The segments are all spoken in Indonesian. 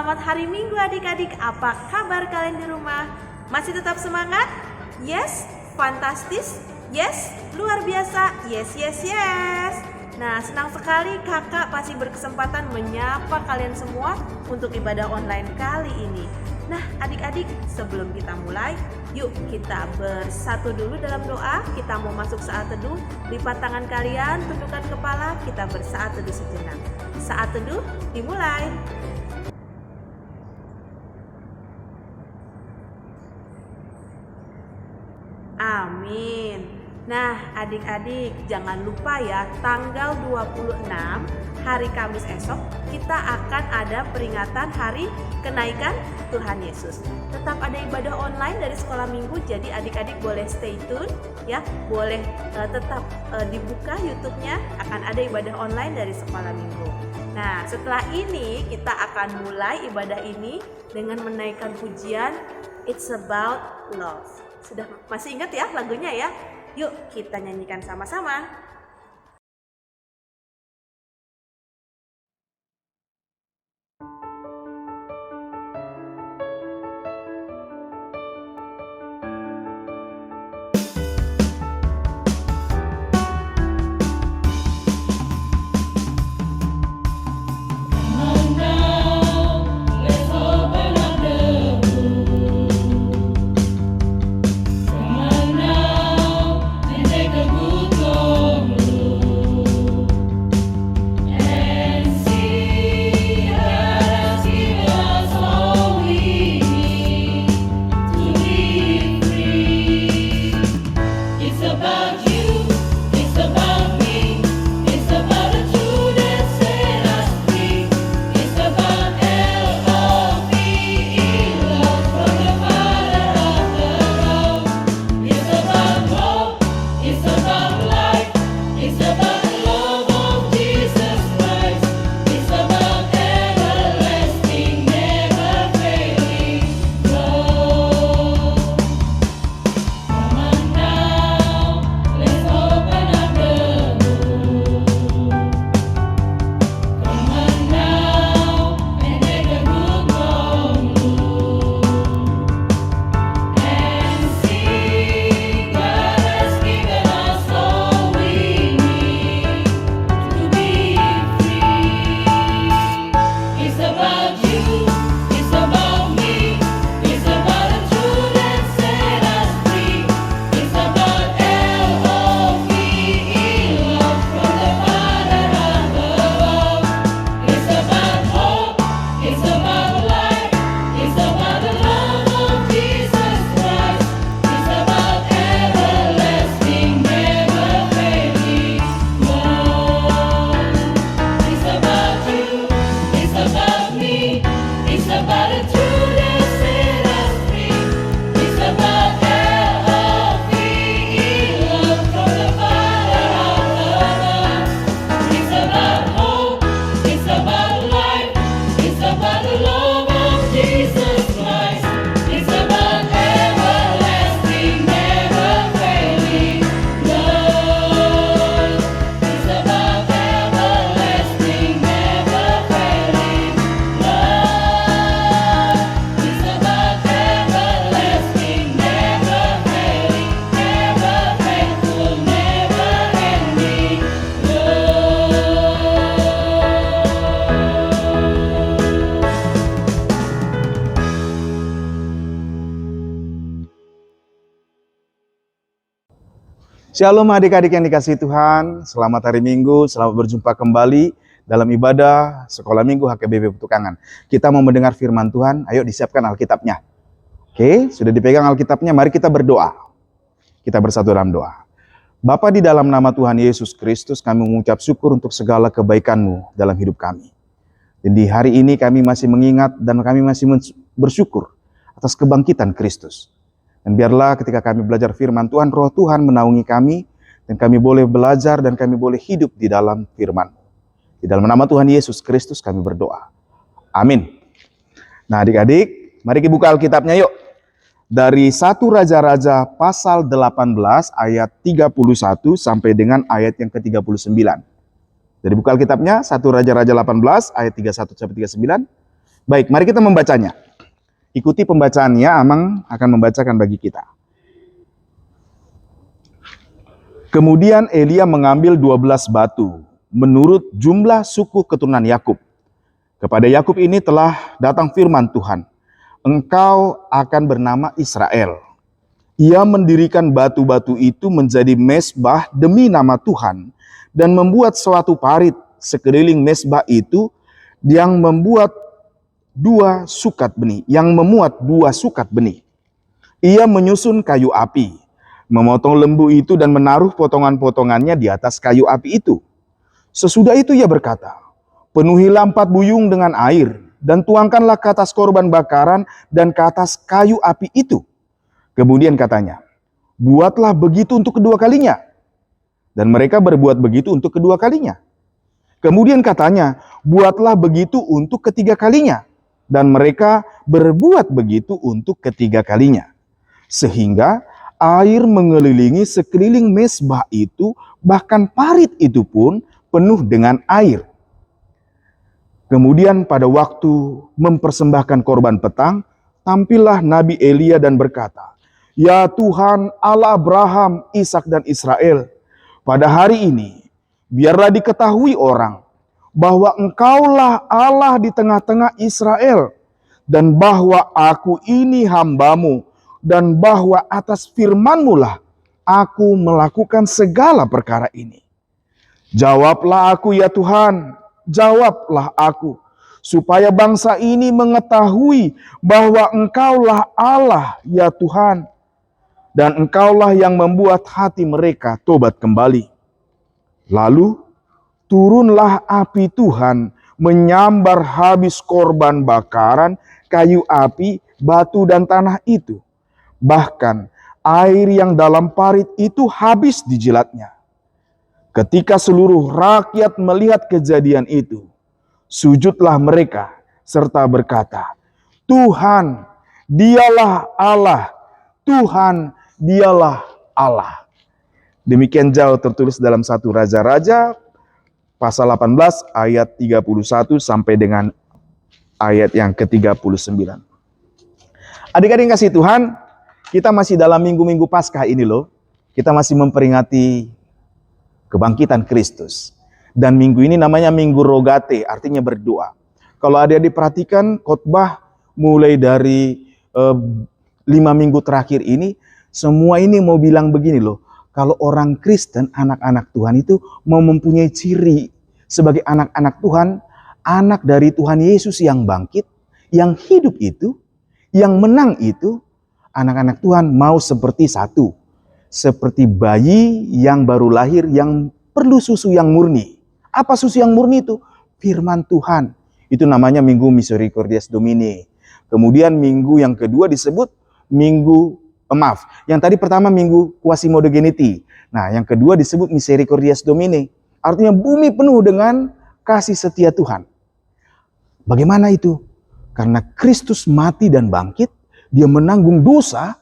Selamat hari Minggu adik-adik. Apa kabar kalian di rumah? Masih tetap semangat? Yes? Fantastis? Yes? Luar biasa? Yes, yes, yes. Nah, senang sekali kakak masih berkesempatan menyapa kalian semua untuk ibadah online kali ini. Nah, adik-adik, sebelum kita mulai, yuk kita bersatu dulu dalam doa. Kita mau masuk saat teduh. Lipat tangan kalian, tundukkan kepala, kita bersaat teduh sejenak. Saat teduh dimulai. Amin. Nah, adik-adik, jangan lupa ya, tanggal 26 hari Kamis esok kita akan ada peringatan hari kenaikan Tuhan Yesus. Tetap ada ibadah online dari sekolah minggu, jadi adik-adik boleh stay tune ya, boleh tetap dibuka YouTube-nya, akan ada ibadah online dari sekolah minggu. Nah, setelah ini kita akan mulai ibadah ini dengan menaikkan pujian It's About Love. Sudah masih ingat ya lagunya ya? Yuk kita nyanyikan sama-sama. Shalom adik-adik yang dikasihi Tuhan, selamat hari Minggu, selamat berjumpa kembali dalam ibadah Sekolah Minggu HKBP Petukangan. Kita mau mendengar firman Tuhan, ayo disiapkan Alkitabnya. Oke, sudah dipegang Alkitabnya, mari kita berdoa. Kita bersatu dalam doa. Bapa, di dalam nama Tuhan Yesus Kristus, kami mengucap syukur untuk segala kebaikan-Mu dalam hidup kami. Dan di hari ini kami masih mengingat dan kami masih bersyukur atas kebangkitan Kristus. Dan biarlah ketika kami belajar firman Tuhan, Roh Tuhan menaungi kami, dan kami boleh belajar dan kami boleh hidup di dalam firman. Di dalam nama Tuhan Yesus Kristus kami berdoa. Amin. Nah adik-adik, mari kita buka Alkitabnya yuk. Dari 1 Raja-Raja pasal 18 ayat 31 sampai dengan ayat yang ke-39. Jadi buka Alkitabnya, 1 Raja-Raja 18 ayat 31 sampai 39. Baik, mari kita membacanya. Ikuti pembacaannya, Amang akan membacakan bagi kita. Kemudian Elia mengambil 12 batu, menurut jumlah suku keturunan Yakub. Kepada Yakub ini telah datang firman Tuhan, engkau akan bernama Israel. Ia mendirikan batu-batu itu menjadi mezbah demi nama Tuhan, dan membuat suatu parit sekeliling mezbah itu yang memuat 2 sukat benih. Ia menyusun kayu api, memotong lembu itu dan menaruh potongan-potongannya di atas kayu api itu. Sesudah itu ia berkata, penuhilah 4 buyung dengan air, dan tuangkanlah ke atas korban bakaran dan ke atas kayu api itu. Kemudian katanya, buatlah begitu untuk kedua kalinya. Dan mereka berbuat begitu untuk kedua kalinya. Kemudian katanya, buatlah begitu untuk ketiga kalinya. Dan mereka berbuat begitu untuk ketiga kalinya. Sehingga air mengelilingi sekeliling mezbah itu, bahkan parit itu pun penuh dengan air. Kemudian pada waktu mempersembahkan korban petang, tampillah Nabi Elia dan berkata, ya Tuhan Allah Abraham, Ishak dan Israel, pada hari ini biarlah diketahui orang bahwa engkaulah Allah di tengah-tengah Israel, dan bahwa aku ini hambamu, dan bahwa atas firman-Mu lah aku melakukan segala perkara ini. Jawablah aku ya Tuhan, jawablah aku, supaya bangsa ini mengetahui bahwa engkaulah Allah ya Tuhan, dan engkaulah yang membuat hati mereka tobat kembali. Lalu turunlah api Tuhan menyambar habis korban bakaran, kayu api, batu dan tanah itu. Bahkan air yang dalam parit itu habis dijilatnya. Ketika seluruh rakyat melihat kejadian itu, sujudlah mereka serta berkata, Tuhan, dialah Allah, Tuhan, dialah Allah. Demikian jauh tertulis dalam 1 Raja-Raja pasal 18 ayat 31 sampai dengan ayat yang ke-39. Adik-adik yang kasih Tuhan, kita masih dalam minggu-minggu Paskah ini loh. Kita masih memperingati kebangkitan Kristus. Dan minggu ini namanya Minggu Rogate, artinya berdoa. Kalau adik-adik perhatikan khotbah mulai dari 5 minggu terakhir ini, semua ini mau bilang begini loh. Kalau orang Kristen, anak-anak Tuhan itu mau mempunyai ciri sebagai anak-anak Tuhan, anak dari Tuhan Yesus yang bangkit, yang hidup itu, yang menang itu, anak-anak Tuhan mau seperti satu. Seperti bayi yang baru lahir yang perlu susu yang murni. Apa susu yang murni itu? Firman Tuhan. Itu namanya Minggu Misericordias Domini. Kemudian minggu yang kedua disebut yang tadi pertama Minggu Quasimodogeniti. Nah, yang kedua disebut Misericordias Domini. Artinya bumi penuh dengan kasih setia Tuhan. Bagaimana itu? Karena Kristus mati dan bangkit, dia menanggung dosa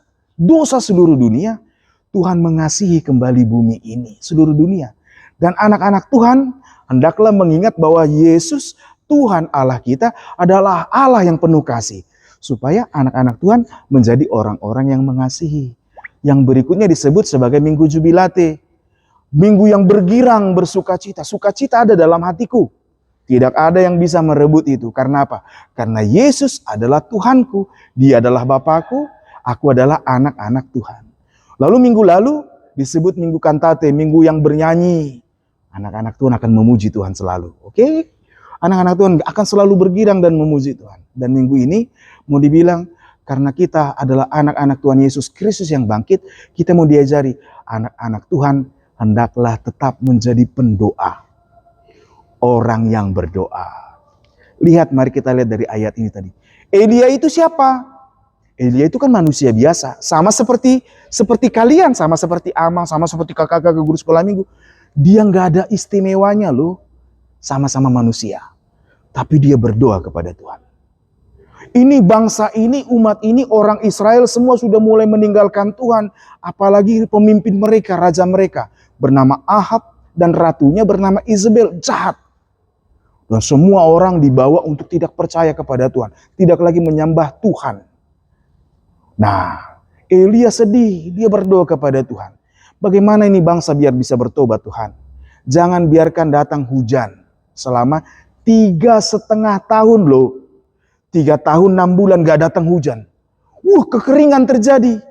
seluruh dunia. Tuhan mengasihi kembali bumi ini, seluruh dunia. Dan anak-anak Tuhan hendaklah mengingat bahwa Yesus, Tuhan Allah kita, adalah Allah yang penuh kasih. Supaya anak-anak Tuhan menjadi orang-orang yang mengasihi. Yang berikutnya disebut sebagai Minggu Jubilate. Minggu yang bergirang, bersukacita. Sukacita ada dalam hatiku. Tidak ada yang bisa merebut itu. Karena apa? Karena Yesus adalah Tuhanku. Dia adalah Bapakku. Aku adalah anak-anak Tuhan. Lalu minggu lalu disebut Minggu Kantate, minggu yang bernyanyi. Anak-anak Tuhan akan memuji Tuhan selalu. Oke? Anak-anak Tuhan akan selalu bergirang dan memuji Tuhan. Dan minggu ini mau dibilang, karena kita adalah anak-anak Tuhan Yesus Kristus yang bangkit, kita mau diajari, anak-anak Tuhan hendaklah tetap menjadi pendoa. Orang yang berdoa. Lihat, mari kita lihat dari ayat ini tadi. Elia itu siapa? Elia itu kan manusia biasa, sama seperti kalian, sama seperti Amang, sama seperti kakak-kakak guru sekolah minggu. Dia nggak ada istimewanya loh, sama-sama manusia. Tapi dia berdoa kepada Tuhan. Ini bangsa ini, umat ini, orang Israel semua sudah mulai meninggalkan Tuhan. Apalagi pemimpin mereka, raja mereka, bernama Ahab dan ratunya bernama Isabel, jahat. Dan semua orang dibawa untuk tidak percaya kepada Tuhan. Tidak lagi menyembah Tuhan. Nah, Elia sedih. Dia berdoa kepada Tuhan. Bagaimana ini bangsa biar bisa bertobat Tuhan? Jangan biarkan datang hujan. Selama 3,5 tahun loh. 3 tahun 6 bulan gak datang hujan. Kekeringan terjadi.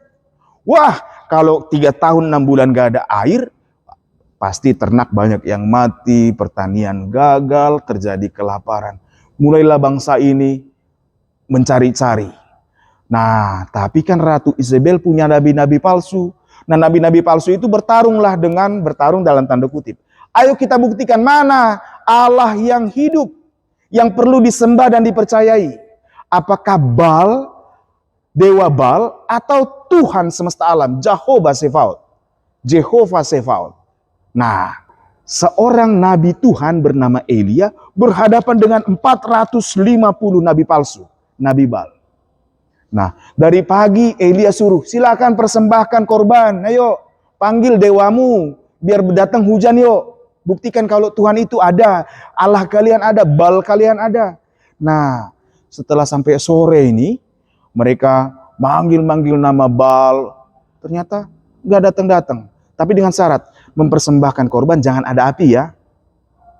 Wah, kalau 3 tahun 6 bulan gak ada air, pasti ternak banyak yang mati, pertanian gagal, terjadi kelaparan. Mulailah bangsa ini mencari-cari. Nah, tapi kan Ratu Isabel punya nabi-nabi palsu. Nah, nabi-nabi palsu itu bertarung dalam tanda kutip. Ayo kita buktikan mana Allah yang hidup, yang perlu disembah dan dipercayai. Apakah Baal, Dewa Baal, atau Tuhan semesta alam, Jehovah Sefaot. Nah, seorang nabi Tuhan bernama Elia berhadapan dengan 450 nabi palsu, nabi Baal. Nah, dari pagi Elia suruh, silakan persembahkan korban. Ayo, panggil dewamu, biar datang hujan yuk. Buktikan kalau Tuhan itu ada, Allah kalian ada, Baal kalian ada. Nah, setelah sampai sore ini, mereka manggil-manggil nama Baal. Ternyata nggak datang-datang. Tapi dengan syarat, mempersembahkan korban jangan ada api ya.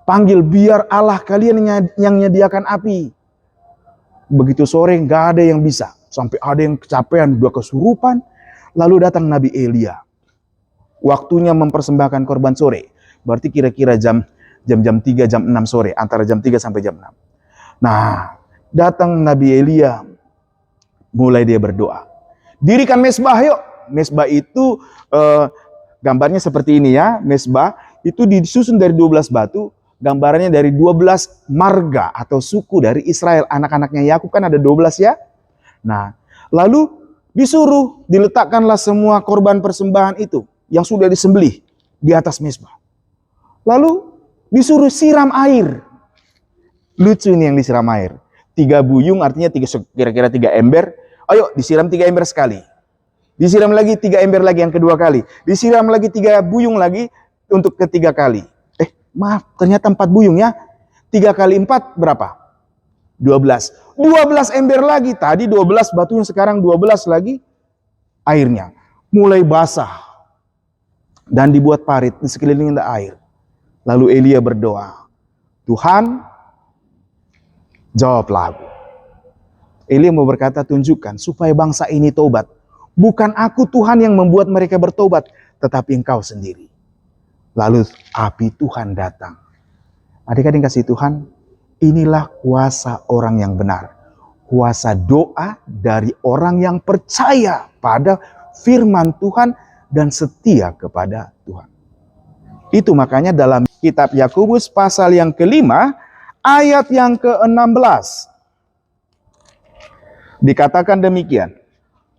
Panggil biar Allah kalian yang menyediakan api. Begitu sore nggak ada yang bisa. Sampai ada yang kecapean, udah kesurupan. Lalu datang Nabi Elia. Waktunya mempersembahkan korban sore. Berarti kira-kira jam 3, jam 6 sore. Antara jam 3 sampai jam 6. Nah, datang Nabi Elia. Mulai dia berdoa. Dirikan mesbah yuk. Mesbah itu gambarnya seperti ini ya. Mesbah itu disusun dari 12 batu. Gambarannya dari 12 marga atau suku dari Israel. Anak-anaknya Yakub kan ada 12 ya. Nah, lalu disuruh diletakkanlah semua korban persembahan itu yang sudah disembelih di atas mesbah. Lalu disuruh siram air. Lucu ini yang disiram air. 3 buyung artinya kira-kira 3 ember. Ayo disiram 3 ember sekali. Disiram lagi 3 ember lagi yang kedua kali. Disiram lagi 3 buyung lagi untuk ketiga kali. Maaf, ternyata 4 buyung ya. 3 kali 4 berapa? 12. 12 ember lagi. Tadi 12 batunya, sekarang 12 lagi airnya. Mulai basah. Dan dibuat parit di sekelilingnya air. Lalu Elia berdoa. Tuhan, jawablah aku. Elia mau berkata, tunjukkan supaya bangsa ini tobat. Bukan aku Tuhan yang membuat mereka bertobat, tetapi Engkau sendiri. Lalu api Tuhan datang. Adik-adik kasih Tuhan, inilah kuasa orang yang benar. Kuasa doa dari orang yang percaya pada firman Tuhan dan setia kepada Tuhan. Itu makanya dalam kitab Yakobus pasal yang ke-5, ayat yang ke-16. Dikatakan demikian.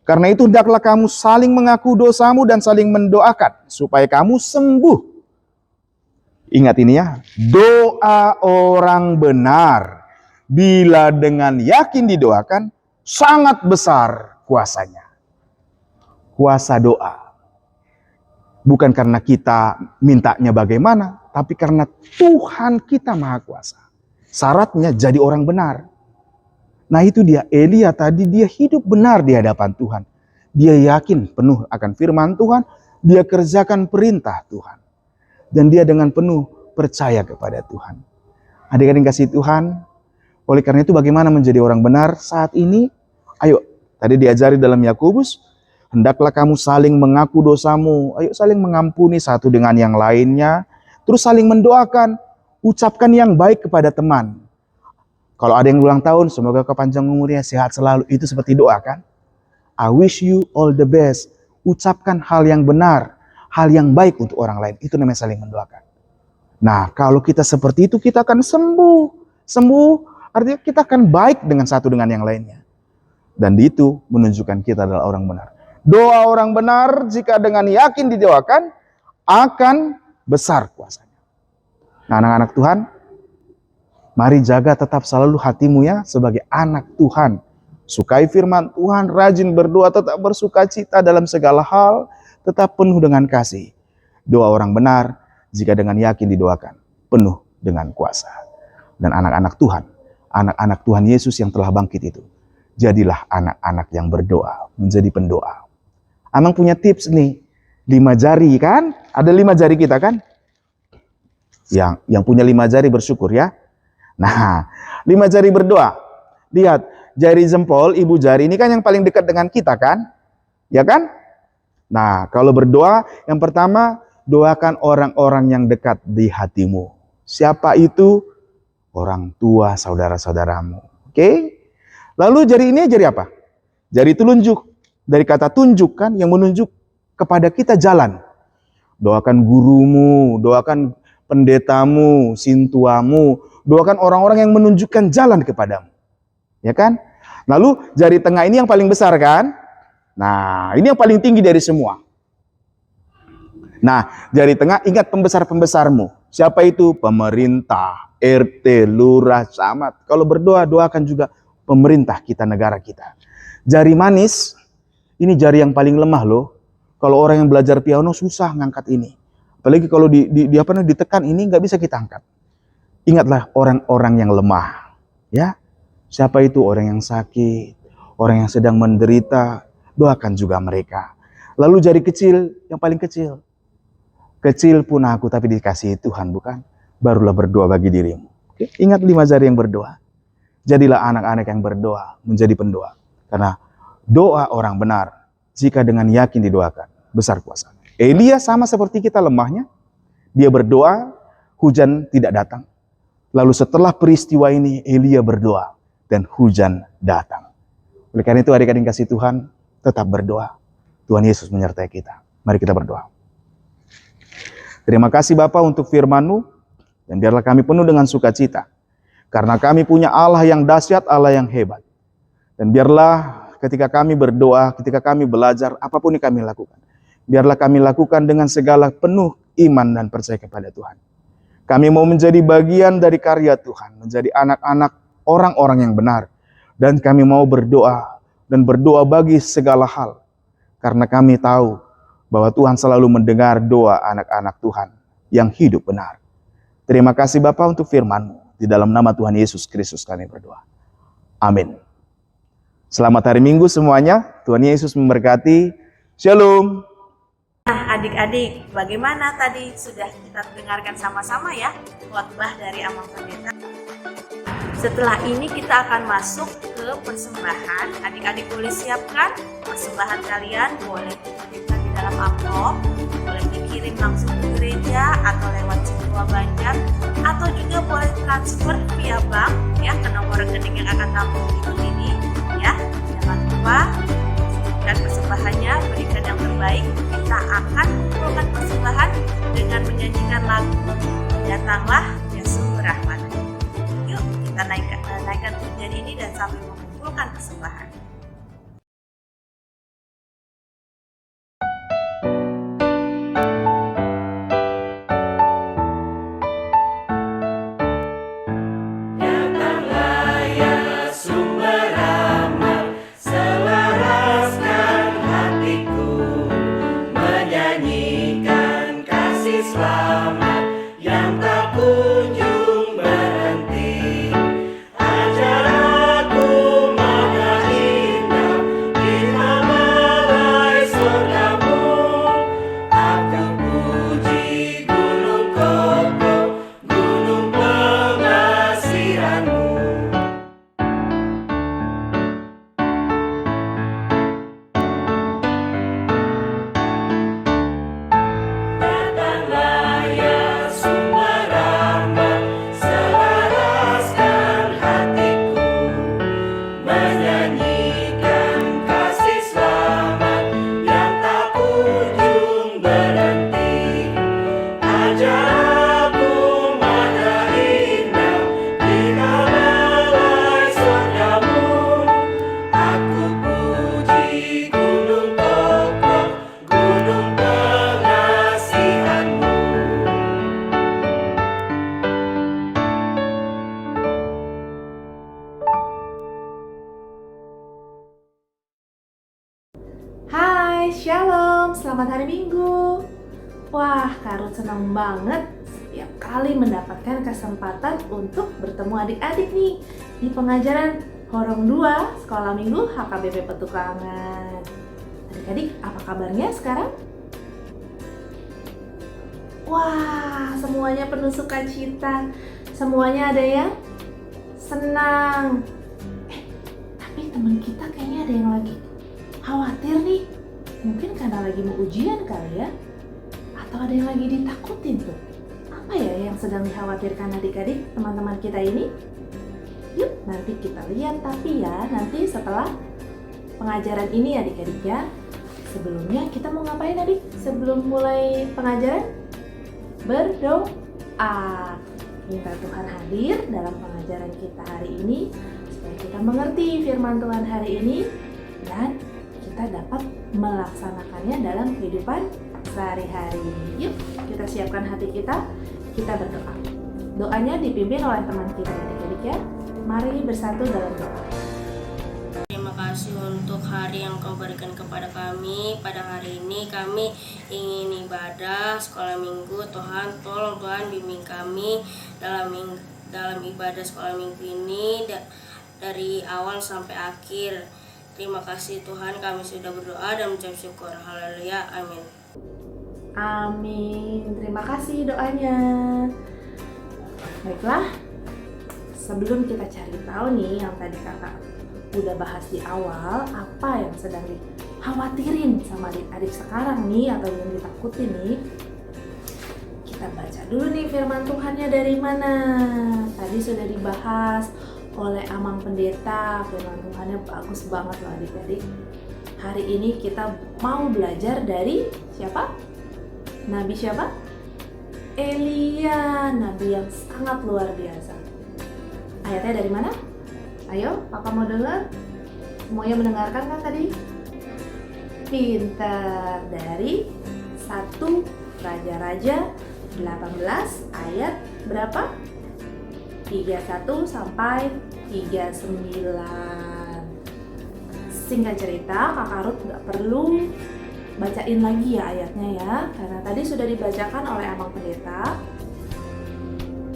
Karena itu hendaklah kamu saling mengaku dosamu dan saling mendoakan supaya kamu sembuh. Ingat ini ya, doa orang benar bila dengan yakin didoakan sangat besar kuasanya. Kuasa doa. Bukan karena kita mintanya bagaimana, tapi karena Tuhan kita maha kuasa. Syaratnya jadi orang benar. Nah itu dia, Elia tadi dia hidup benar di hadapan Tuhan. Dia yakin penuh akan firman Tuhan, dia kerjakan perintah Tuhan. Dan dia dengan penuh percaya kepada Tuhan. Adik-adik kasih Tuhan, oleh karena itu bagaimana menjadi orang benar saat ini? Ayo, tadi diajari dalam Yakobus, hendaklah kamu saling mengaku dosamu. Ayo saling mengampuni satu dengan yang lainnya. Terus saling mendoakan, ucapkan yang baik kepada teman. Kalau ada yang ulang tahun, semoga kepanjang umurnya, sehat selalu. Itu seperti doa kan? I wish you all the best. Ucapkan hal yang benar, hal yang baik untuk orang lain. Itu namanya saling mendoakan. Nah, kalau kita seperti itu, kita akan sembuh. Sembuh artinya kita akan baik dengan satu dengan yang lainnya. Dan itu menunjukkan kita adalah orang benar. Doa orang benar jika dengan yakin didoakan, akan besar kuasanya. Nah, anak-anak Tuhan, mari jaga tetap selalu hatimu ya sebagai anak Tuhan. Sukai firman Tuhan, rajin berdoa, tetap bersukacita dalam segala hal, tetap penuh dengan kasih. Doa orang benar jika dengan yakin didoakan, penuh dengan kuasa. dan anak-anak Tuhan, anak-anak Tuhan Yesus yang telah bangkit itu, jadilah anak-anak yang berdoa, menjadi pendoa. Amang punya tips nih, 5 jari kan? Ada 5 jari kita kan? Yang punya 5 jari bersyukur ya. Nah, 5 jari berdoa. Lihat, jari jempol, ibu jari ini kan yang paling dekat dengan kita kan? Ya kan? Nah, kalau berdoa, yang pertama, doakan orang-orang yang dekat di hatimu. Siapa itu? Orang tua, saudara-saudaramu. Oke? Lalu jari ini jari apa? Jari telunjuk. Dari kata tunjuk kan, yang menunjuk kepada kita jalan. Doakan gurumu, doakan pendetamu, sintuamu, doakan orang-orang yang menunjukkan jalan kepadamu. Ya kan? Lalu jari tengah ini yang paling besar kan? Nah, ini yang paling tinggi dari semua. Nah, jari tengah ingat pembesar-pembesarmu. Siapa itu? Pemerintah, RT, lurah, camat. Kalau berdoa, doakan juga pemerintah kita, negara kita. Jari manis, ini jari yang paling lemah loh. Kalau orang yang belajar piano susah ngangkat ini. Apalagi kalau ditekan ini nggak bisa kita angkat. Ingatlah orang-orang yang lemah. Ya, siapa itu? Orang yang sakit, orang yang sedang menderita. Doakan juga mereka. Lalu jari kecil, yang paling kecil. Kecil pun aku tapi dikasihi Tuhan, bukan? Barulah berdoa bagi dirimu. Oke? Ingat 5 jari yang berdoa. Jadilah anak-anak yang berdoa, menjadi pendoa. Karena doa orang benar, jika dengan yakin didoakan, besar kuasa. Elia sama seperti kita lemahnya. Dia berdoa, hujan tidak datang. Lalu setelah peristiwa ini, Elia berdoa, dan hujan datang. Oleh karena itu, adik-adik kasih Tuhan, tetap berdoa. Tuhan Yesus menyertai kita. Mari kita berdoa. Terima kasih Bapa untuk firman-Mu, dan biarlah kami penuh dengan sukacita. Karena kami punya Allah yang dahsyat, Allah yang hebat. Dan biarlah ketika kami berdoa, ketika kami belajar, apapun yang kami lakukan, biarlah kami lakukan dengan segala penuh iman dan percaya kepada Tuhan. Kami mau menjadi bagian dari karya Tuhan, menjadi anak-anak orang-orang yang benar. Dan kami mau berdoa, dan berdoa bagi segala hal. Karena kami tahu bahwa Tuhan selalu mendengar doa anak-anak Tuhan yang hidup benar. Terima kasih Bapa untuk firman-Mu. Di dalam nama Tuhan Yesus Kristus kami berdoa. Amin. Selamat hari Minggu semuanya. Tuhan Yesus memberkati. Shalom. Nah, adik-adik, bagaimana tadi sudah kita dengarkan sama-sama ya khotbah dari Amang Pendeta. Setelah ini kita akan masuk ke persembahan. Adik-adik boleh siapkan persembahan kalian, boleh dikirimkan di dalam amplop, boleh dikirim langsung ke gereja atau lewat Citua Banjar, atau juga boleh transfer via bank ya ke nomor rekening yang akan tampil di ini ya. Jangan lupa dan persembahannya, berikan yang terbaik. Kita akan mengumpulkan persembahan dengan menyanyikan lagu Datanglah Ya Sumber Rahmat. Yuk kita naikkan pujian ini dan sambil mengumpulkan persembahan. Shalom, selamat hari Minggu. Wah, Kak Ruth senang banget setiap sekali mendapatkan kesempatan untuk bertemu adik-adik nih di pengajaran Horong 2 Sekolah Minggu HKBP Petukangan. Adik-adik, apa kabarnya sekarang? Wah, semuanya penuh sukacita. Semuanya ada yang senang. Tapi teman kita kayaknya ada yang lagi khawatir nih. Mungkin karena lagi mau ujian kali ya. Atau ada yang lagi ditakutin tuh. Apa ya yang sedang dikhawatirkan adik-adik teman-teman kita ini? Yuk nanti kita lihat, tapi ya nanti setelah pengajaran ini adik-adik ya. Sebelumnya kita mau ngapain adik? Sebelum mulai pengajaran? Berdoa. Minta Tuhan hadir dalam pengajaran kita hari ini supaya kita mengerti firman Tuhan hari ini dan kita dapat melaksanakannya dalam kehidupan sehari-hari. Yuk kita siapkan hati kita berdoa. Doanya dipimpin oleh teman kita adik-adik ya. Mari bersatu dalam doa. Terima kasih untuk hari yang Kau berikan kepada kami. Pada hari ini kami ingin ibadah sekolah minggu. Tuhan, tolong Tuhan bimbing kami dalam ibadah sekolah minggu ini dari awal sampai akhir. Terima kasih Tuhan, kami sudah berdoa dan mengucap syukur. Haleluya, amin. Amin. Terima kasih doanya. Baiklah, sebelum kita cari tahu nih yang tadi kakak udah bahas di awal, apa yang sedang dikhawatirin sama adik-adik sekarang nih atau yang ditakutin nih, kita baca dulu nih firman Tuhannya dari mana. Tadi sudah dibahas oleh Amang Pendeta, firman Tuhannya bagus banget loh adik-adik. Hari ini kita mau belajar dari siapa? Nabi siapa? Elia, nabi yang sangat luar biasa. Ayatnya dari mana? Ayo, Papa mau dengar? Semuanya mendengarkan kan tadi? Pintar. Dari 1 Raja-Raja 18 ayat berapa? 31 sampai 39. Singkat cerita, Kakak Ruth gak perlu bacain lagi ya ayatnya ya, karena tadi sudah dibacakan oleh Amang Pendeta,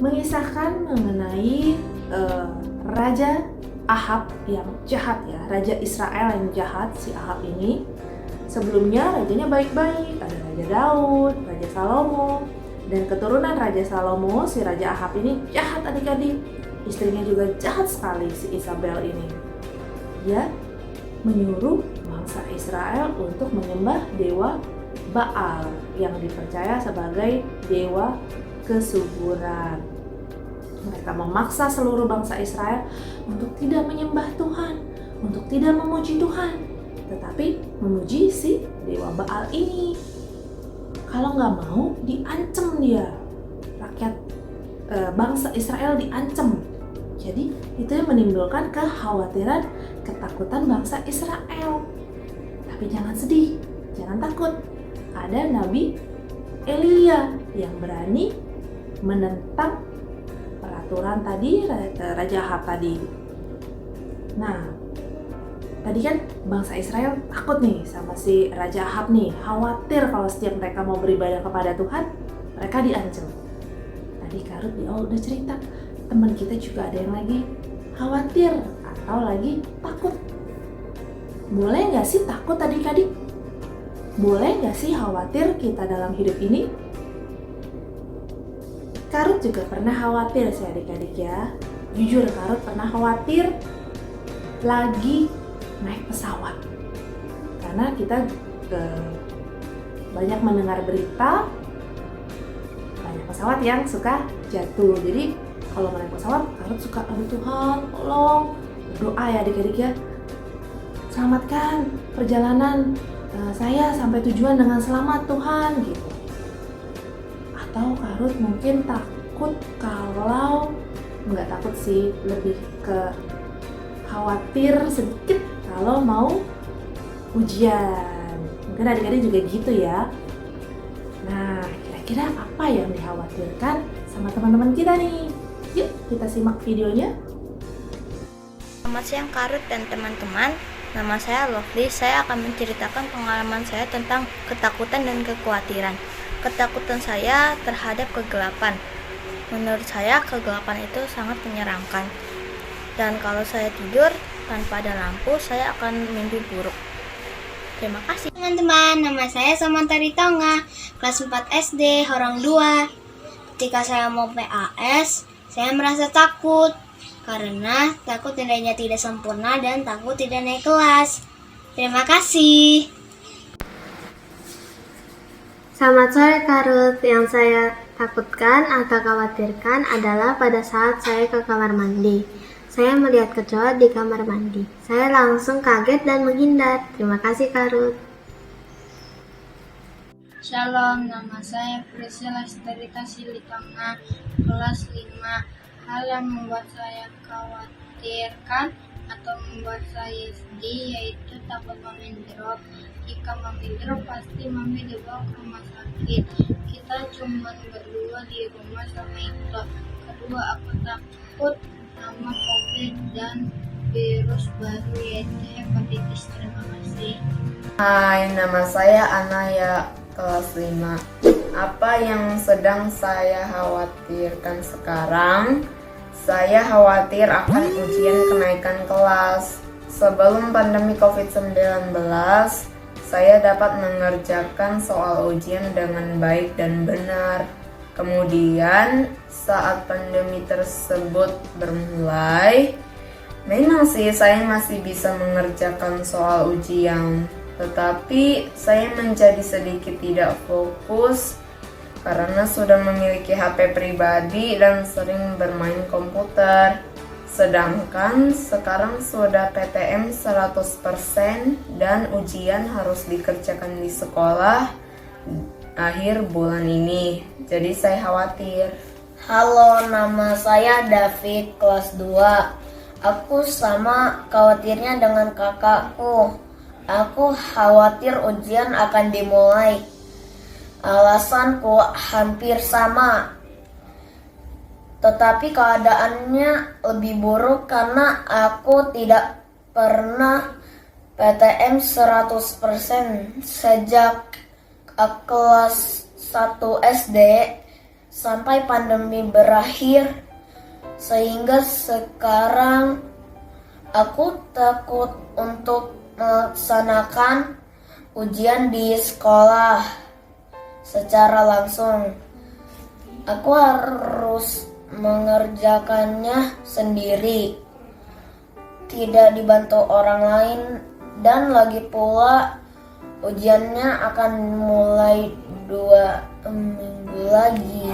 mengisahkan mengenai Raja Ahab yang jahat ya, Raja Israel yang jahat, si Ahab ini. Sebelumnya rajanya baik-baik, ada Raja Daud, Raja Salomo, dan keturunan Raja Salomo, si Raja Ahab ini jahat adik-adik. Istrinya juga jahat sekali si Isabel ini. Dia menyuruh bangsa Israel untuk menyembah dewa Baal yang dipercaya sebagai dewa kesuburan. Mereka memaksa seluruh bangsa Israel untuk tidak menyembah Tuhan, untuk tidak memuji Tuhan, tetapi memuji si dewa Baal ini. Kalau nggak mau, diancam dia. Rakyat bangsa Israel diancam. Jadi itu yang menimbulkan kekhawatiran, ketakutan bangsa Israel. Tapi jangan sedih, jangan takut. Ada Nabi Elia yang berani menentang peraturan tadi Raja Ahab tadi. Nah, tadi kan bangsa Israel takut nih sama si Raja Ahab nih, khawatir kalau setiap mereka mau beribadah kepada Tuhan, mereka diancam. Tadi Karut di awal udah cerita, teman kita juga ada yang lagi khawatir atau lagi takut. Boleh nggak sih takut adik-adik? Boleh nggak sih khawatir kita dalam hidup ini? Karut juga pernah khawatir sih adik-adik ya. Jujur Karut pernah khawatir lagi naik pesawat. Karena kita banyak mendengar berita banyak pesawat yang suka jatuh. Jadi kalau naik pesawat Karut suka, aduh Tuhan tolong, berdoa ya adik-adik ya. Selamatkan perjalanan saya sampai tujuan dengan selamat Tuhan gitu. Atau Karut mungkin takut kalau, nggak takut sih, lebih ke khawatir sedikit kalau mau ujian. Mungkin adik-adik juga gitu ya. Nah, kira-kira apa yang dikhawatirkan sama teman-teman kita nih? Yuk kita simak videonya. Selamat siang Karut dan teman-teman. Nama saya Lovely. Saya akan menceritakan pengalaman saya tentang ketakutan dan kekhawatiran. Ketakutan saya terhadap kegelapan. Menurut saya kegelapan itu sangat menyeramkan. Dan kalau saya tidur tanpa ada lampu, saya akan mimpi buruk. Terima kasih. Teman-teman, nama saya Samantha Ritonga, kelas 4 SD, Horong 2. Ketika saya mau PAS, saya merasa takut karena takut nilainya tidak sempurna dan takut tidak naik kelas. Terima kasih. Selamat sore Kak Ruth. Yang saya takutkan atau khawatirkan adalah pada saat saya ke kamar mandi. Saya melihat kecoa di kamar mandi. Saya langsung kaget dan menghindar. Terima kasih Kak Ruth. Shalom, nama saya Priscilla Sterita Silitanga, kelas 5. Hal yang membuat saya khawatirkan atau membuat saya sedih yaitu takut mami drop. Jika mami drop, pasti mami dibawa ke rumah sakit. Kita cuma berdua di rumah sama itu. Kedua, aku takut sama COVID dan virus baru yaitu hepatitis. Terima kasih. Hai, nama saya Anaya, kelas 5. Apa yang sedang saya khawatirkan sekarang? Saya khawatir akan ujian kenaikan kelas. Sebelum pandemi COVID-19, saya dapat mengerjakan soal ujian dengan baik dan benar. Kemudian, saat pandemi tersebut bermulai, memang sih saya masih bisa mengerjakan soal ujian. Tetapi saya menjadi sedikit tidak fokus karena sudah memiliki HP pribadi dan sering bermain komputer. Sedangkan sekarang sudah PTM 100% dan ujian harus dikerjakan di sekolah akhir bulan ini. Jadi saya khawatir. Halo, nama saya David, kelas 2. Aku sama khawatirnya dengan kakakku. Aku khawatir ujian akan dimulai. Alasanku hampir sama. Tetapi keadaannya lebih buruk karena aku tidak pernah PTM 100% sejak kelas 1 SD sampai pandemi berakhir. Sehingga sekarang aku takut untuk melaksanakan ujian di sekolah secara langsung. Aku harus mengerjakannya sendiri, tidak dibantu orang lain, dan lagi pula ujiannya akan mulai 2 minggu lagi.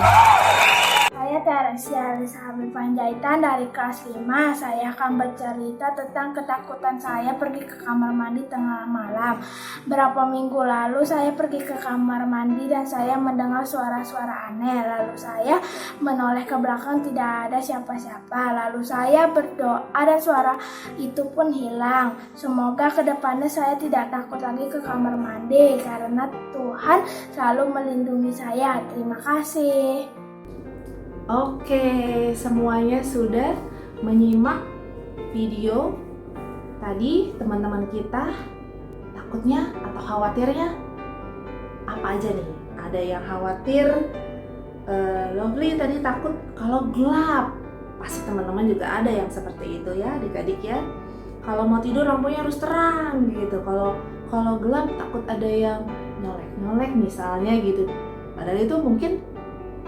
Saya Teresia Elizabeth Panjaitan dari kelas 5. Saya akan bercerita tentang ketakutan saya pergi ke kamar mandi tengah malam. Berapa minggu lalu saya pergi ke kamar mandi dan saya mendengar suara-suara aneh. Lalu saya menoleh ke belakang, tidak ada siapa-siapa. Lalu saya berdoa dan suara itu pun hilang. Semoga kedepannya saya tidak takut lagi ke kamar mandi karena Tuhan selalu melindungi saya. Terima kasih. Oke, semuanya sudah menyimak video tadi. Teman-teman kita takutnya atau khawatirnya apa aja nih? Ada yang khawatir, Lovely tadi takut kalau gelap. Pasti teman-teman juga ada yang seperti itu ya adik-adik ya. Kalau mau tidur lampunya harus terang gitu. Kalau gelap takut ada yang nyolek-nyolek misalnya gitu. Padahal itu mungkin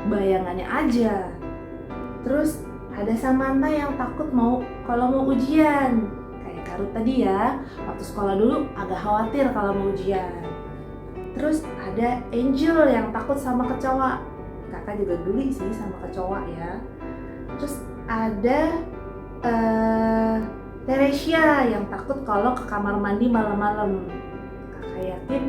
bayangannya aja. Terus ada Samantha yang takut kalau mau ujian. Kayak Kak Ruth tadi ya, waktu sekolah dulu agak khawatir kalau mau ujian. Terus ada Angel yang takut sama kecoa. Kakak juga geli sih sama kecoa ya. Terus ada Teresia yang takut kalau ke kamar mandi malam-malam. Kakak yakin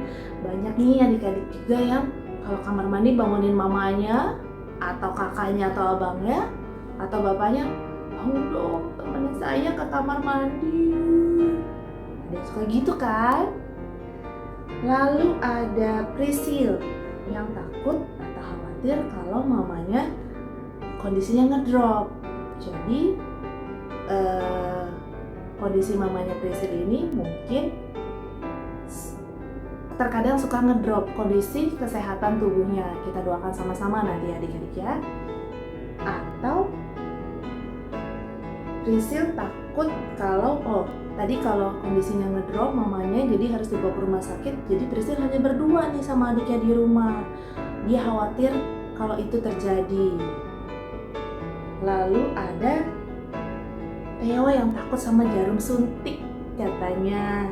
banyak nih adik-adik juga yang kalau kamar mandi bangunin mamanya atau kakaknya atau abangnya atau bapaknya, bangun dong temenin saya ke kamar mandi. Ada yang suka gitu kan? Lalu ada Priscil yang takut atau khawatir kalau mamanya kondisinya ngedrop. Jadi kondisi mamanya Priscil ini mungkin terkadang suka ngedrop kondisi kesehatan tubuhnya. Kita doakan sama-sama nanti adik-adik ya. Priscil takut tadi kalau kondisinya ngedrop mamanya jadi harus dibawa ke rumah sakit. Jadi Priscil hanya berdua nih sama adiknya di rumah. Dia khawatir kalau itu terjadi. Lalu ada Theo yang takut sama jarum suntik katanya.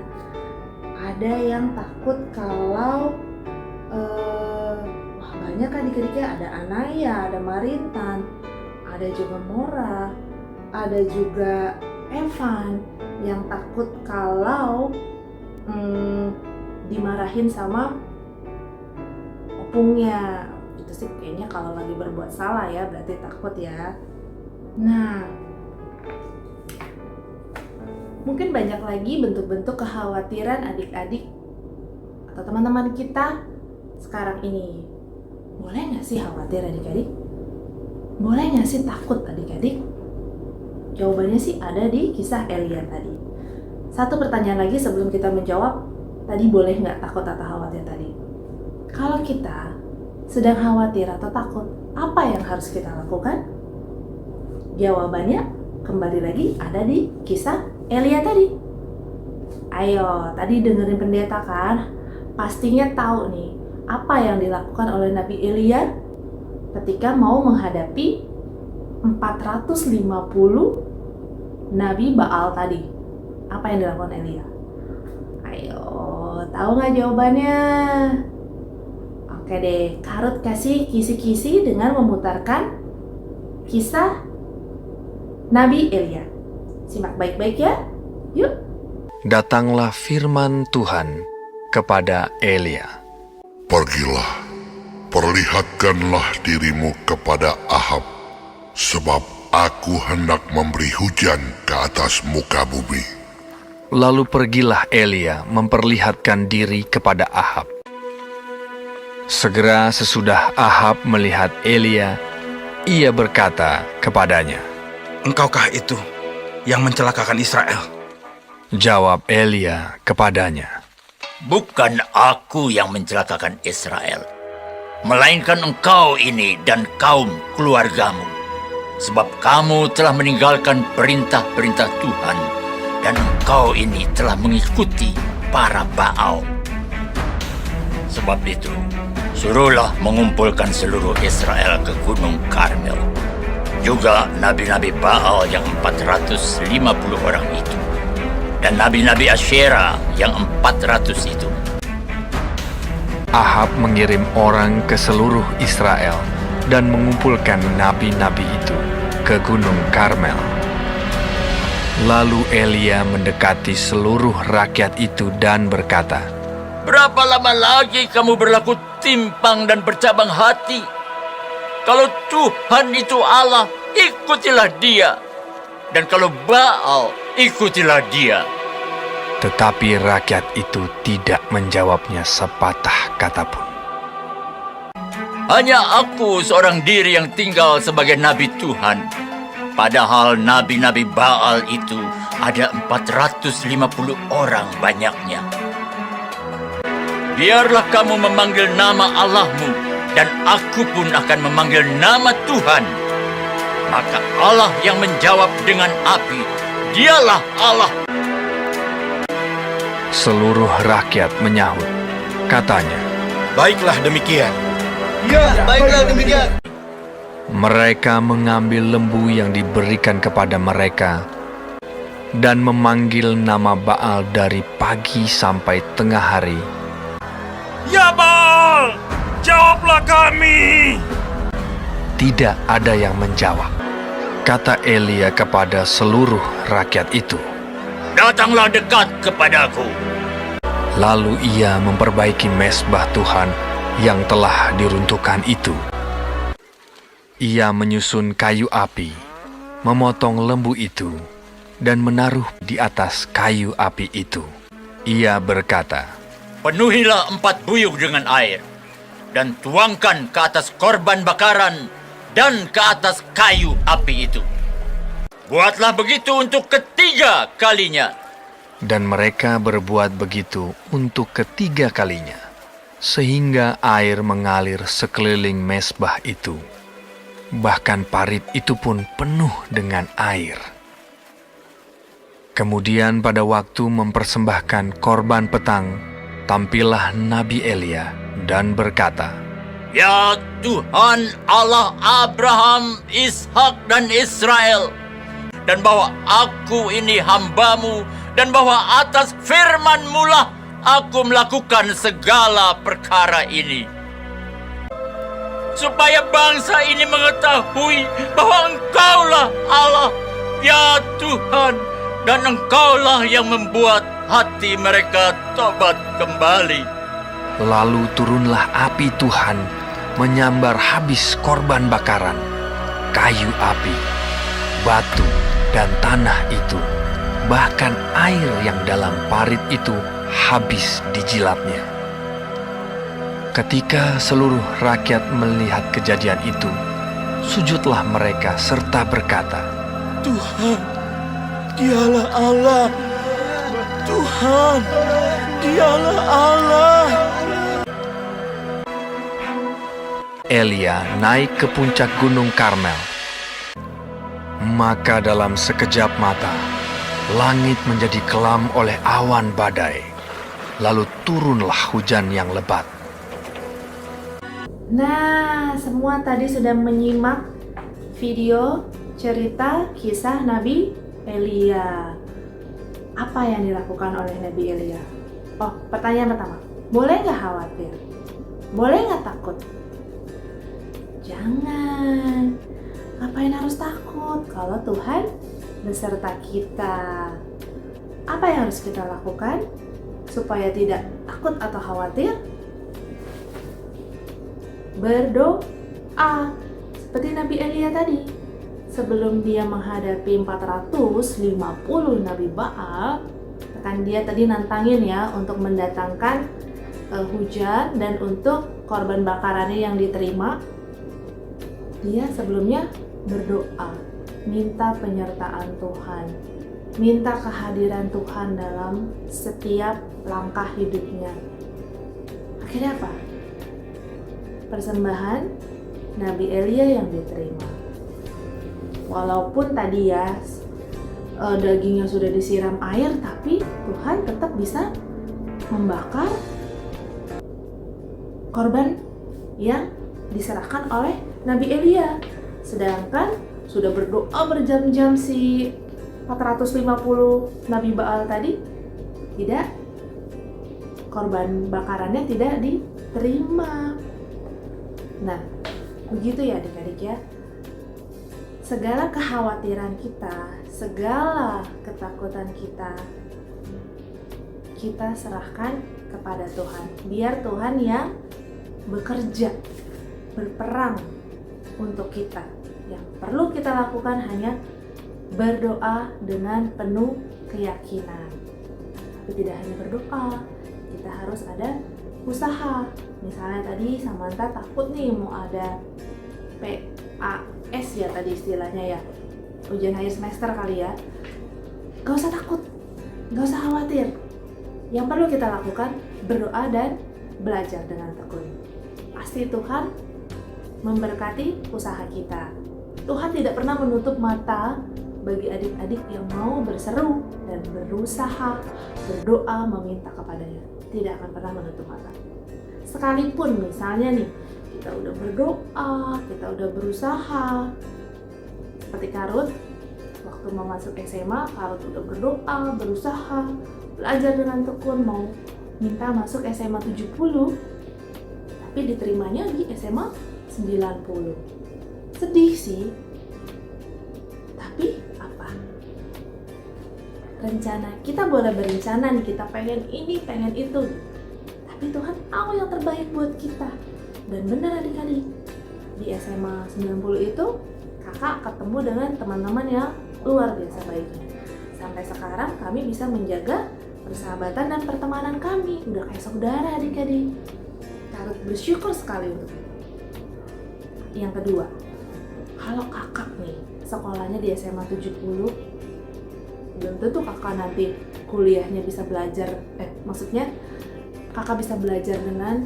Ada yang takut kalau banyak adik-adiknya, ada Anaya, ada Marintan, ada juga Mora, ada juga Evan yang takut kalau dimarahin sama opungnya. Itu sih kayaknya kalau lagi berbuat salah ya, berarti takut ya. Nah, mungkin banyak lagi bentuk-bentuk kekhawatiran adik-adik atau teman-teman kita sekarang ini. Boleh nggak sih khawatir adik-adik? Boleh nggak sih takut adik-adik? Jawabannya sih ada di kisah Elia tadi. Satu pertanyaan lagi sebelum kita menjawab, tadi boleh nggak takut atau khawatir tadi? Kalau kita sedang khawatir atau takut, apa yang harus kita lakukan? Jawabannya kembali lagi ada di kisah Elia tadi. Ayo, tadi dengerin pendeta kan? Pastinya tahu nih apa yang dilakukan oleh Nabi Elia ketika mau menghadapi 450 Nabi Baal tadi. Apa yang dilakukan Elia? Ayo, tahu nggak jawabannya? Oke deh, Karut kasih kisi-kisi dengan memutarkan kisah Nabi Elia. Simak baik-baik ya. Yuk. Datanglah firman Tuhan kepada Elia. Pergilah, perlihatkanlah dirimu kepada Ahab, sebab aku hendak memberi hujan ke atas muka bumi. Lalu pergilah Elia memperlihatkan diri kepada Ahab. Segera sesudah Ahab melihat Elia, ia berkata kepadanya, "Engkaukah itu yang mencelakakan Israel?" Jawab Elia kepadanya, "Bukan aku yang mencelakakan Israel, melainkan engkau ini dan kaum keluargamu. Sebab kamu telah meninggalkan perintah-perintah Tuhan, dan engkau ini telah mengikuti para Baal. Sebab itu, suruhlah mengumpulkan seluruh Israel ke Gunung Karmel, juga nabi-nabi Baal yang 450 orang itu, dan nabi-nabi Asyera yang 400 itu." Ahab mengirim orang ke seluruh Israel dan mengumpulkan nabi-nabi itu ke Gunung Karmel. Lalu Elia mendekati seluruh rakyat itu dan berkata, "Berapa lama lagi kamu berlaku timpang dan bercabang hati? Kalau Tuhan itu Allah, ikutilah Dia. Dan kalau Baal, ikutilah dia." Tetapi rakyat itu tidak menjawabnya sepatah kata pun. "Hanya aku seorang diri yang tinggal sebagai nabi Tuhan. Padahal nabi-nabi Baal itu ada 450 orang banyaknya. Biarlah kamu memanggil nama Allahmu, dan aku pun akan memanggil nama Tuhan." Maka Allah yang menjawab dengan api, "Dialah Allah." Seluruh rakyat menyahut. Katanya, "Baiklah demikian." "Ya, baiklah demikian." Mereka mengambil lembu yang diberikan kepada mereka dan memanggil nama Baal dari pagi sampai tengah hari. "Ya Baal, jawablah kami." Tidak ada yang menjawab. Kata Elia kepada seluruh rakyat itu, "Datanglah dekat kepadaku." Lalu ia memperbaiki mezbah Tuhan yang telah diruntuhkan itu. Ia menyusun kayu api, memotong lembu itu, dan menaruh di atas kayu api itu. Ia berkata, "Penuhilah 4 buyung dengan air, dan tuangkan ke atas korban bakaran dan ke atas kayu api itu. Buatlah begitu untuk ketiga kalinya." Dan mereka berbuat begitu untuk ketiga kalinya, sehingga air mengalir sekeliling mezbah itu. Bahkan parit itu pun penuh dengan air. Kemudian pada waktu mempersembahkan korban petang, tampillah Nabi Elia dan berkata, Ya Tuhan Allah Abraham, Ishak dan Israel, dan bahwa aku ini hamba-Mu, dan bahwa atas firman-Mu lah aku melakukan segala perkara ini, supaya bangsa ini mengetahui bahwa Engkaulah Allah, ya Tuhan, dan Engkaulah yang membuat hati mereka tobat kembali. Lalu turunlah api Tuhan menyambar habis korban bakaran, kayu api, batu, dan tanah itu. Bahkan air yang dalam parit itu habis dijilatnya. Ketika seluruh rakyat melihat kejadian itu, sujudlah mereka serta berkata, Tuhan, Dialah Allah. Tuhan, Dialah Allah. Elia naik ke puncak gunung Karmel. Maka dalam sekejap mata, langit menjadi kelam oleh awan badai. Lalu turunlah hujan yang lebat. Nah, semua tadi sudah menyimak video cerita kisah Nabi Elia. Apa yang dilakukan oleh Nabi Elia? Oh, pertanyaan pertama. Boleh nggak khawatir? Boleh nggak takut? Jangan. Ngapain harus takut kalau Tuhan beserta kita? Apa yang harus kita lakukan supaya tidak takut atau khawatir? Berdoa. Seperti Nabi Elia tadi. Sebelum dia menghadapi 450 Nabi Baal, kan dia tadi nantangin ya untuk mendatangkan hujan dan untuk korban bakarannya yang diterima. Dia sebelumnya berdoa, minta penyertaan Tuhan, minta kehadiran Tuhan dalam setiap langkah hidupnya. Akhirnya apa? Persembahan Nabi Elia yang diterima. Walaupun tadi ya dagingnya sudah disiram air, tapi Tuhan tetap bisa membakar korban yang diserahkan oleh Nabi Elia. Sedangkan sudah berdoa berjam-jam si 450 Nabi Baal tadi, tidak, korban bakarannya tidak diterima. Nah, begitu ya adik-adik ya. Segala kekhawatiran kita, segala ketakutan kita serahkan kepada Tuhan. Biar Tuhan yang bekerja, berperang untuk kita. Yang perlu kita lakukan hanya berdoa dengan penuh keyakinan. Tapi tidak hanya berdoa, kita harus ada usaha. Misalnya tadi Samantha takut nih mau ada PAS ya tadi istilahnya ya, ujian akhir semester kali ya. Gak usah takut, gak usah khawatir. Yang perlu kita lakukan berdoa dan belajar dengan tekun. Pasti Tuhan memberkati usaha kita. Tuhan tidak pernah menutup mata bagi adik-adik yang mau berseru dan berusaha, berdoa, meminta kepadanya. Tidak akan pernah menutup mata. Sekalipun misalnya nih, kita udah berdoa, kita udah berusaha. Seperti Karut, waktu mau masuk SMA, Karut udah berdoa, berusaha, belajar dengan tekun, mau minta masuk SMA 70, tapi diterimanya di SMA 90. Sedih sih, tapi apa? Rencana, kita boleh berencana nih, kita pengen ini, pengen itu, tapi Tuhan tahu yang terbaik buat kita. Dan benar adik-adik, di SMA 90 itu kakak ketemu dengan teman-teman yang luar biasa baiknya. Sampai sekarang kami bisa menjaga persahabatan dan pertemanan kami, udah kayak saudara adik-adik. Harus bersyukur sekali untuk itu. Yang kedua, kalau kakak nih sekolahnya di SMA 70, belum tentu kakak nanti kuliahnya bisa belajar, maksudnya kakak bisa belajar dengan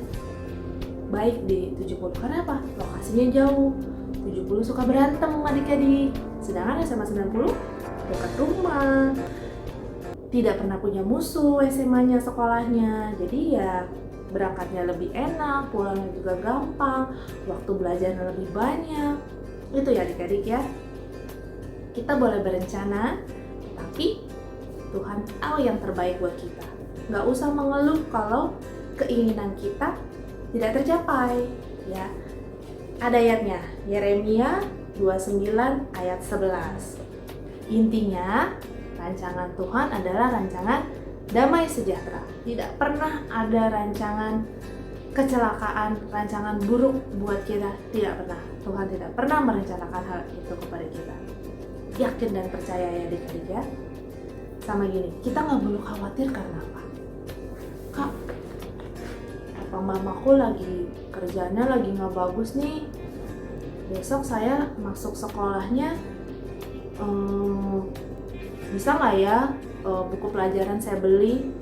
baik di 70. Karena apa? Lokasinya jauh. 70 suka berantem adik-adik. Sedangkan SMA 90 dekat rumah. tidak pernah punya musuh SMA-nya, sekolahnya. Jadi ya berangkatnya lebih enak, pulangnya juga gampang, waktu belajarnya lebih banyak. Itu ya adik-adik ya. Kita boleh berencana, tapi Tuhan tahu yang terbaik buat kita. Nggak usah mengeluh kalau keinginan kita tidak tercapai. Ya, ada ayatnya, Yeremia 29 ayat 11. Intinya, rancangan Tuhan adalah rancangan damai sejahtera. Tidak pernah ada rancangan kecelakaan, rancangan buruk buat kita. Tidak pernah. Tuhan tidak pernah merencanakan hal itu kepada kita. Yakin dan percaya ya adik-adik ya. Sama gini, kita nggak perlu khawatir karena apa? Kak, apa mamaku lagi kerjanya lagi nggak bagus nih. Besok saya masuk sekolahnya, bisa nggak ya buku pelajaran saya beli?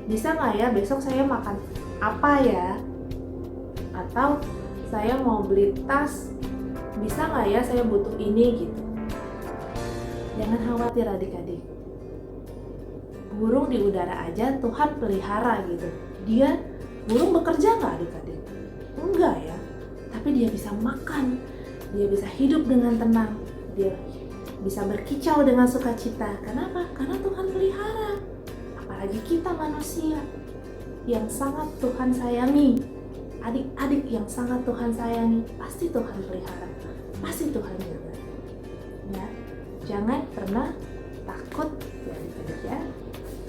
Bisa nggak ya besok saya makan apa ya? Atau saya mau beli tas, bisa nggak ya saya butuh ini gitu. Jangan khawatir adik-adik. Burung di udara aja Tuhan pelihara gitu. Burung bekerja nggak adik-adik? Enggak ya. Tapi dia bisa makan, dia bisa hidup dengan tenang, dia bisa berkicau dengan sukacita. Kenapa? Karena Tuhan pelihara. Apalagi kita manusia yang sangat Tuhan sayangi, adik-adik yang sangat Tuhan sayangi, pasti Tuhan pelihara, pasti Tuhan jaga. Ya, jangan pernah takut ya adik-adik ya.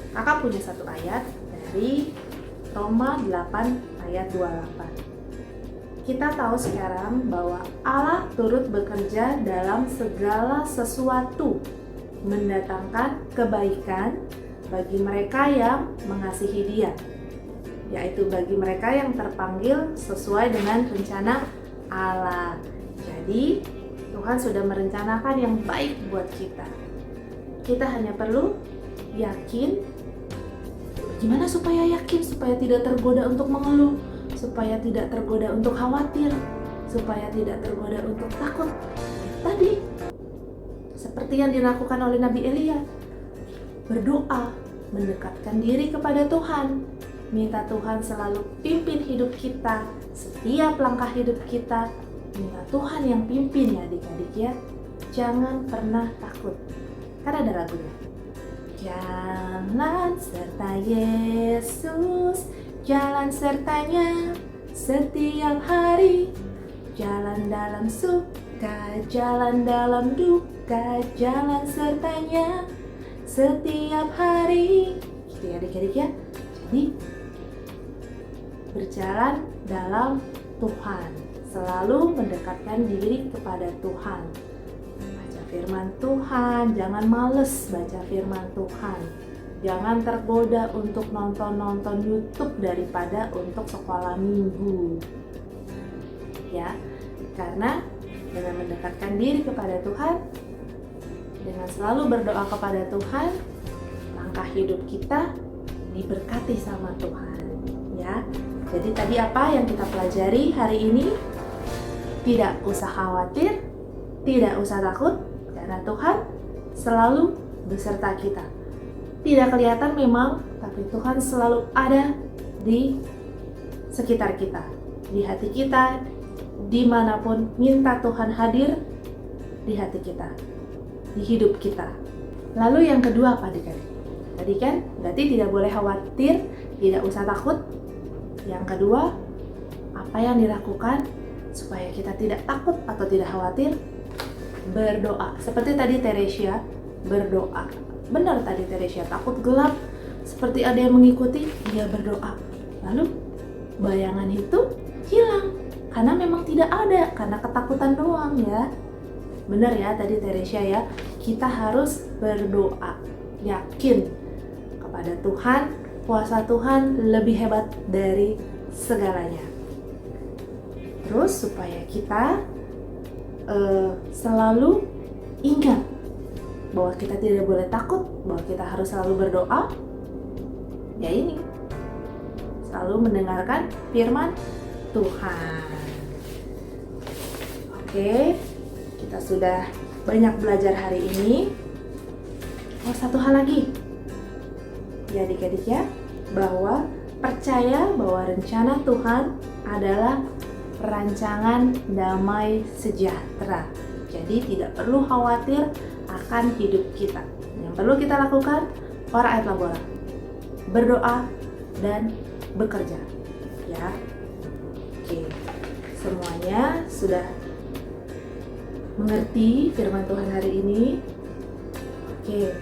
Kakak punya satu ayat dari Roma 8 ayat 28. Kita tahu sekarang bahwa Allah turut bekerja dalam segala sesuatu, mendatangkan kebaikan bagi mereka yang mengasihi Dia, yaitu bagi mereka yang terpanggil sesuai dengan rencana Allah. Jadi, Tuhan sudah merencanakan yang baik buat kita. Kita hanya perlu yakin. Gimana supaya yakin? Supaya tidak tergoda untuk mengeluh, supaya tidak tergoda untuk khawatir, supaya tidak tergoda untuk takut. Tadi, seperti yang dilakukan oleh Nabi Elia, berdoa, mendekatkan diri kepada Tuhan, minta Tuhan selalu pimpin hidup kita, setiap langkah hidup kita, minta Tuhan yang pimpin ya adik-adik ya. Jangan pernah takut, karena ada lagunya. Jalan serta Yesus, jalan sertanya setiap hari, jalan dalam suka, jalan dalam duka, jalan sertanya setiap hari. Gitu ya adik-adik ya. Jadi berjalan dalam Tuhan, selalu mendekatkan diri kepada Tuhan. Baca firman Tuhan, jangan males baca firman Tuhan. Jangan tergoda untuk nonton YouTube daripada untuk sekolah minggu. Ya, karena dengan mendekatkan diri kepada Tuhan, dengan selalu berdoa kepada Tuhan, langkah hidup kita diberkati sama Tuhan. Ya, jadi tadi apa yang kita pelajari hari ini? Tidak usah khawatir, tidak usah takut, karena Tuhan selalu beserta kita. Tidak kelihatan memang, tapi Tuhan selalu ada di sekitar kita, di hati kita, dimanapun. Minta Tuhan hadir di hati kita, di hidup kita. Lalu yang kedua apa adik-adik? Tadi kan berarti tidak boleh khawatir, tidak usah takut. Yang kedua, apa yang dilakukan supaya kita tidak takut atau tidak khawatir? Berdoa. Seperti tadi Teresia berdoa. Benar tadi Teresia, takut gelap, seperti ada yang mengikuti, dia berdoa. Lalu bayangan itu hilang, karena memang tidak ada, karena ketakutan doang ya. Benar ya tadi Teresia ya, kita harus berdoa, yakin kepada Tuhan, kuasa Tuhan lebih hebat dari segalanya. Terus supaya kita selalu ingat bahwa kita tidak boleh takut, bahwa kita harus selalu berdoa. Ya ini, selalu mendengarkan firman Tuhan. Oke, kita sudah banyak belajar hari ini. Oh, satu hal lagi, ya adik-adik ya, bahwa percaya bahwa rencana Tuhan adalah rancangan damai sejahtera. Jadi tidak perlu khawatir akan hidup kita. Yang perlu kita lakukan, ora et labora, berdoa dan bekerja. Ya, oke, semuanya sudah mengerti firman Tuhan hari ini. Oke,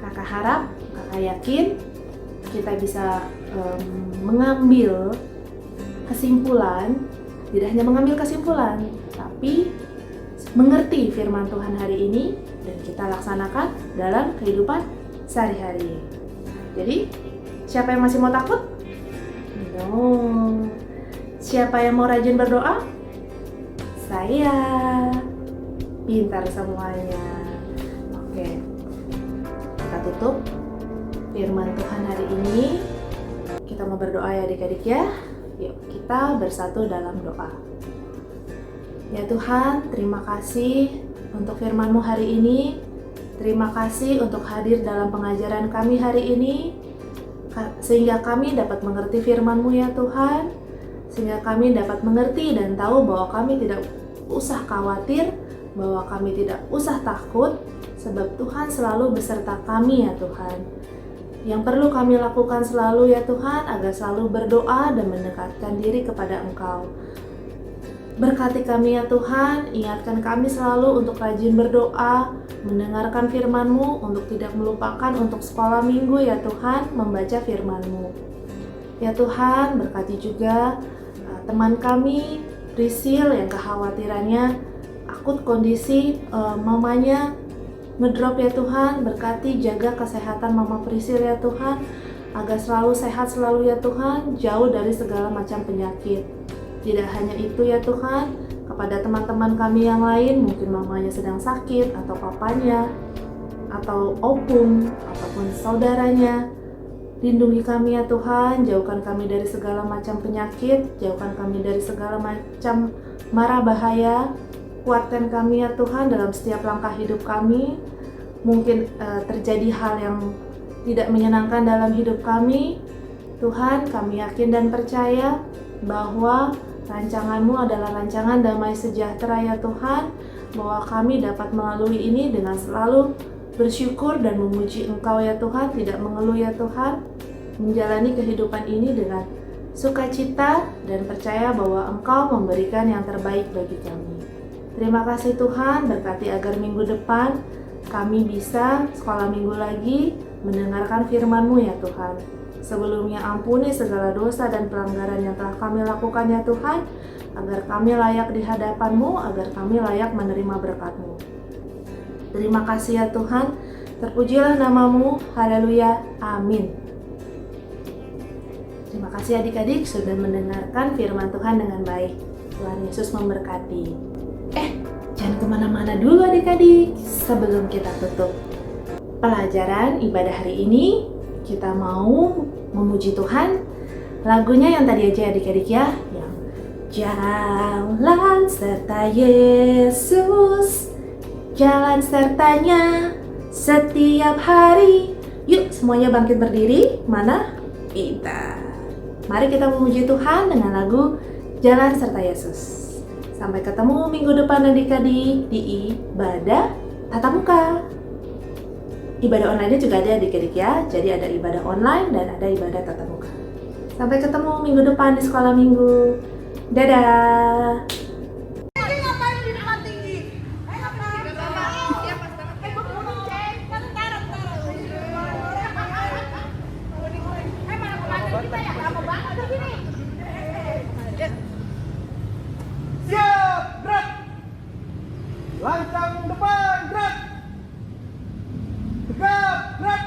kakak harap, kakak yakin kita bisa mengambil kesimpulan, tidak hanya mengambil kesimpulan, tapi mengerti firman Tuhan hari ini dan kita laksanakan dalam kehidupan sehari-hari. Jadi, siapa yang masih mau takut? No. Siapa yang mau rajin berdoa? Saya. Pintar semuanya. Oke. Kita tutup firman Tuhan hari ini. Kita mau berdoa ya adik-adik ya. Yuk kita bersatu dalam doa. Ya Tuhan, terima kasih untuk firman-Mu hari ini. Terima kasih untuk hadir dalam pengajaran kami hari ini, sehingga kami dapat mengerti firman-Mu ya Tuhan, sehingga kami dapat mengerti dan tahu bahwa kami tidak usah khawatir, bahwa kami tidak usah takut, sebab Tuhan selalu beserta kami ya Tuhan. Yang perlu kami lakukan selalu ya Tuhan, agar selalu berdoa dan mendekatkan diri kepada Engkau. Berkati kami ya Tuhan, ingatkan kami selalu untuk rajin berdoa, mendengarkan firman-Mu, untuk tidak melupakan untuk sekolah minggu ya Tuhan, membaca firman-Mu. Ya Tuhan, berkati juga teman kami, Prisil, yang kekhawatirannya akut kondisi mamanya ngedrop ya Tuhan. Berkati, jaga kesehatan Mama Prisil ya Tuhan, agar selalu sehat selalu ya Tuhan, jauh dari segala macam penyakit. Tidak hanya itu ya Tuhan, kepada teman-teman kami yang lain, mungkin mamanya sedang sakit, atau papanya, atau opung, ataupun saudaranya, lindungi kami ya Tuhan, jauhkan kami dari segala macam penyakit, jauhkan kami dari segala macam mara bahaya. Kuatkan kami ya Tuhan dalam setiap langkah hidup kami. Mungkin terjadi hal yang tidak menyenangkan dalam hidup kami. Tuhan, kami yakin dan percaya bahwa rancangan-Mu adalah rancangan damai sejahtera ya Tuhan, bahwa kami dapat melalui ini dengan selalu bersyukur dan memuji Engkau ya Tuhan, tidak mengeluh ya Tuhan, menjalani kehidupan ini dengan sukacita dan percaya bahwa Engkau memberikan yang terbaik bagi kami. Terima kasih Tuhan, berkati agar minggu depan kami bisa sekolah minggu lagi mendengarkan firman-Mu ya Tuhan. Sebelumnya ampuni segala dosa dan pelanggaran yang telah kami lakukan ya Tuhan, agar kami layak di hadapan-Mu, agar kami layak menerima berkat-Mu. Terima kasih ya Tuhan, terpujilah nama-Mu, haleluya, amin. Terima kasih adik-adik sudah mendengarkan firman Tuhan dengan baik. Tuhan Yesus memberkati. Jangan kemana-mana dulu adik-adik, sebelum kita tutup pelajaran ibadah hari ini, kita mau memuji Tuhan. Lagunya yang tadi aja adik-adik ya, yang jalan serta Yesus, jalan sertanya setiap hari. Yuk semuanya bangkit berdiri, mana? Pintar. Mari kita memuji Tuhan dengan lagu Jalan Serta Yesus. Sampai ketemu minggu depan adik-adik di ibadah tatap muka. Ibadah online juga ada adik-adik ya. Jadi ada ibadah online dan ada ibadah tatap muka. Sampai ketemu minggu depan di sekolah minggu. Dadah. Siap, gerak. Lancang depan, gerak. Tegap, gerak.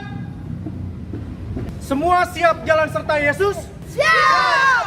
Semua siap jalan serta Yesus? Siap!